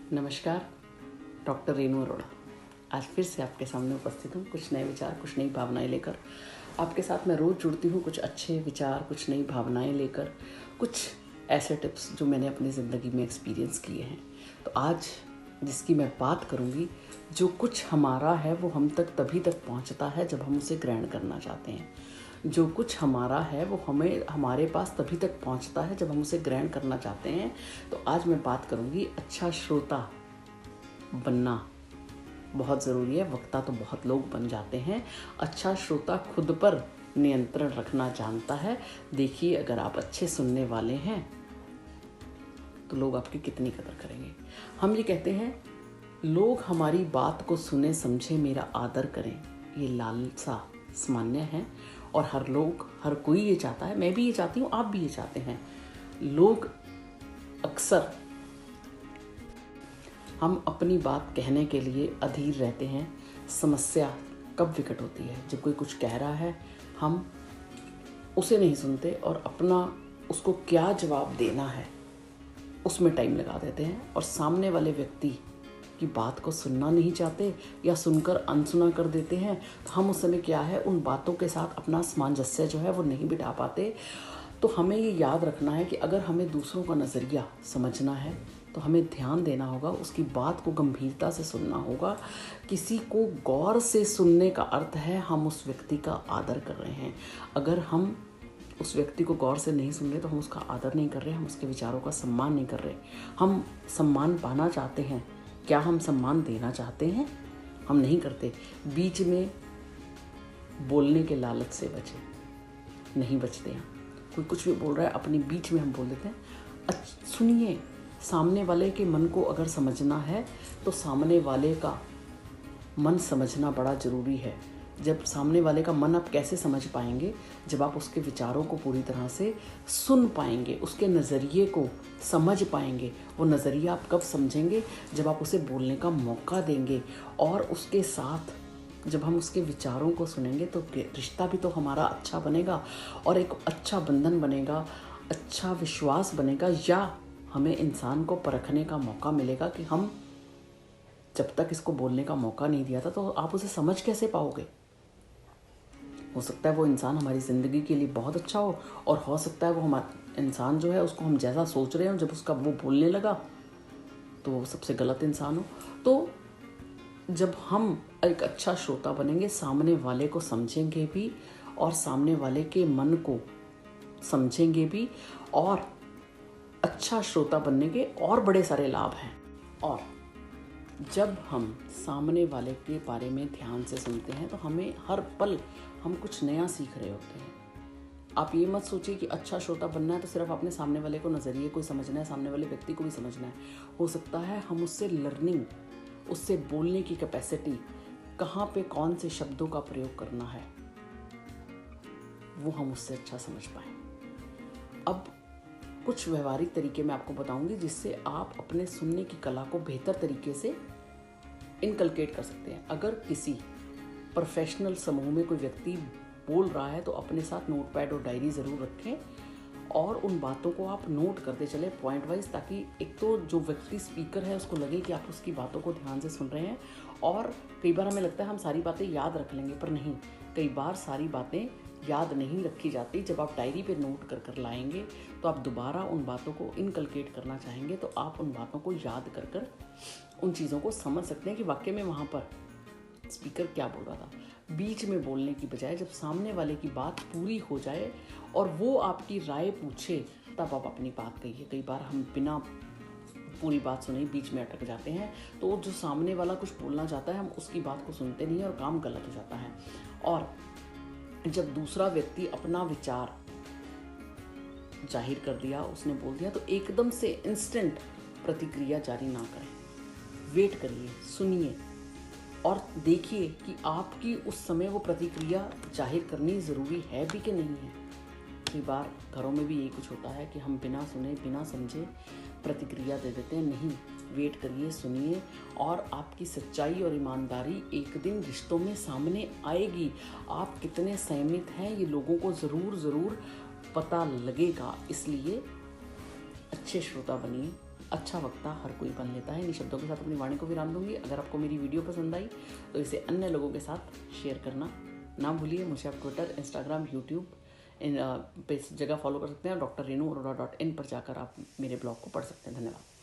नमस्कार, डॉक्टर रेनू अरोड़ा आज फिर से आपके सामने उपस्थित हूँ। कुछ नए विचार, कुछ नई भावनाएं लेकर आपके साथ मैं रोज़ जुड़ती हूँ। कुछ अच्छे विचार, कुछ नई भावनाएं लेकर, कुछ ऐसे टिप्स जो मैंने अपनी ज़िंदगी में एक्सपीरियंस किए हैं। तो आज जिसकी मैं बात करूँगी, जो कुछ हमारा है वो हम तक तभी तक पहुँचता है जब हम उसे ग्रहण करना चाहते हैं। जो कुछ हमारा है वो हमारे पास तभी तक पहुंचता है जब हम उसे ग्रहण करना चाहते हैं। तो आज मैं बात करूंगी, अच्छा श्रोता बनना बहुत ज़रूरी है। वक्ता तो बहुत लोग बन जाते हैं। अच्छा श्रोता खुद पर नियंत्रण रखना जानता है। देखिए, अगर आप अच्छे सुनने वाले हैं तो लोग आपकी कितनी कदर करेंगे। हम ये कहते हैं, लोग हमारी बात को सुने समझे मेरा आदर करें। ये लालसा सामान्य है और हर कोई ये चाहता है। मैं भी ये चाहती हूँ, आप भी ये चाहते हैं। लोग अक्सर हम अपनी बात कहने के लिए अधीर रहते हैं। समस्या कब विकट होती है? जब कोई कुछ कह रहा है, हम उसे नहीं सुनते और अपना उसको क्या जवाब देना है उसमें टाइम लगा देते हैं और सामने वाले व्यक्ति की बात को सुनना नहीं चाहते या सुनकर अनसुना कर देते हैं। तो हम उस समय क्या है, उन बातों के साथ अपना सामंजस्य जो है वो नहीं बिठा पाते। तो हमें ये याद रखना है कि अगर हमें दूसरों का नज़रिया समझना है तो हमें ध्यान देना होगा, उसकी बात को गंभीरता से सुनना होगा। किसी को गौर से सुनने का अर्थ है हम उस व्यक्ति का आदर कर रहे हैं। अगर हम उस व्यक्ति को गौर से नहीं सुन रहे तो हम उसका आदर नहीं कर रहे, हम उसके विचारों का सम्मान नहीं कर रहे। हम सम्मान पाना चाहते हैं, क्या हम सम्मान देना चाहते हैं? हम नहीं करते। बीच में बोलने के लालच से बचे, नहीं बचते हैं। कोई कुछ भी बोल रहा है, अपनी बीच में हम बोल देते हैं। सुनिए, सामने वाले के मन को अगर समझना है तो सामने वाले का मन समझना बड़ा ज़रूरी है। जब सामने वाले का मन आप कैसे समझ पाएंगे? जब आप उसके विचारों को पूरी तरह से सुन पाएंगे, उसके नज़रिए को समझ पाएंगे। वो नज़रिया आप कब समझेंगे? जब आप उसे बोलने का मौका देंगे और उसके साथ जब हम उसके विचारों को सुनेंगे तो रिश्ता भी तो हमारा अच्छा बनेगा और एक अच्छा बंधन बनेगा, अच्छा विश्वास बनेगा। या हमें इंसान को परखने का मौका मिलेगा कि हम जब तक इसको बोलने का मौका नहीं दिया था तो आप उसे समझ कैसे पाओगे? हो सकता है वो इंसान हमारी ज़िंदगी के लिए बहुत अच्छा हो और हो सकता है वो हमारा इंसान जो है उसको हम जैसा सोच रहे हो, जब उसका वो बोलने लगा तो वो सबसे गलत इंसान हो। तो जब हम एक अच्छा श्रोता बनेंगे, सामने वाले को समझेंगे भी और सामने वाले के मन को समझेंगे भी, और अच्छा श्रोता बनने के और बड़े सारे लाभ हैं। और जब हम सामने वाले के बारे में ध्यान से सुनते हैं तो हमें हर पल हम कुछ नया सीख रहे होते हैं। आप ये मत सोचिए कि अच्छा श्रोता बनना है तो सिर्फ अपने सामने वाले को नज़रिए को समझना है, सामने वाले व्यक्ति को भी समझना है। हो सकता है हम उससे लर्निंग, उससे बोलने की कैपेसिटी, कहाँ पे कौन से शब्दों का प्रयोग करना है, वो हम उससे अच्छा समझ पाएँ। अब कुछ व्यवहारिक तरीके मैं आपको बताऊंगी जिससे आप अपने सुनने की कला को बेहतर तरीके से इनकलकेट कर सकते हैं। अगर किसी प्रोफेशनल समूह में कोई व्यक्ति बोल रहा है तो अपने साथ नोटपैड और डायरी ज़रूर रखें और उन बातों को आप नोट करते चले पॉइंट वाइज, ताकि एक तो जो व्यक्ति स्पीकर है उसको लगे कि आप उसकी बातों को ध्यान से सुन रहे हैं। और कई बार हमें लगता है हम सारी बातें याद रख लेंगे, पर नहीं, कई बार सारी बातें याद नहीं रखी जाती। जब आप डायरी पे नोट कर कर लाएंगे तो आप दोबारा उन बातों को इनकलकेट करना चाहेंगे तो आप उन बातों को याद कर कर उन चीज़ों को समझ सकते हैं कि वाकई में वहाँ पर स्पीकर क्या बोल रहा था। बीच में बोलने की बजाय जब सामने वाले की बात पूरी हो जाए और वो आपकी राय पूछे तब आप अपनी बात कहिए। कई बार हम बिना पूरी बात सुने बीच में अटक जाते हैं, तो जो सामने वाला कुछ बोलना चाहता है हम उसकी बात को सुनते नहीं और काम गलत हो जाता है। और जब दूसरा व्यक्ति अपना विचार जाहिर कर दिया, उसने बोल दिया, तो एकदम से इंस्टेंट प्रतिक्रिया जारी ना करें। वेट करिए, सुनिए और देखिए कि आपकी उस समय वो प्रतिक्रिया जाहिर करनी ज़रूरी है भी कि नहीं है। कई बार घरों में भी यही कुछ होता है कि हम बिना सुने बिना समझे प्रतिक्रिया दे देते हैं। नहीं, वेट करिए, सुनिए और आपकी सच्चाई और ईमानदारी एक दिन रिश्तों में सामने आएगी। आप कितने संयमित हैं ये लोगों को ज़रूर पता लगेगा। इसलिए अच्छे श्रोता बनिए, अच्छा वक्ता हर कोई बन लेता है। इन शब्दों के साथ अपनी वाणी को विराम दूंगी। अगर आपको मेरी वीडियो पसंद आई तो इसे अन्य लोगों के साथ शेयर करना ना भूलिए। मुझे आप ट्विटर, इंस्टाग्राम, यूट्यूब इन पे जगह फॉलो कर सकते हैं। डॉक्टर रेनू अरोड़ा .in पर जाकर आप मेरे ब्लॉग को पढ़ सकते हैं। धन्यवाद।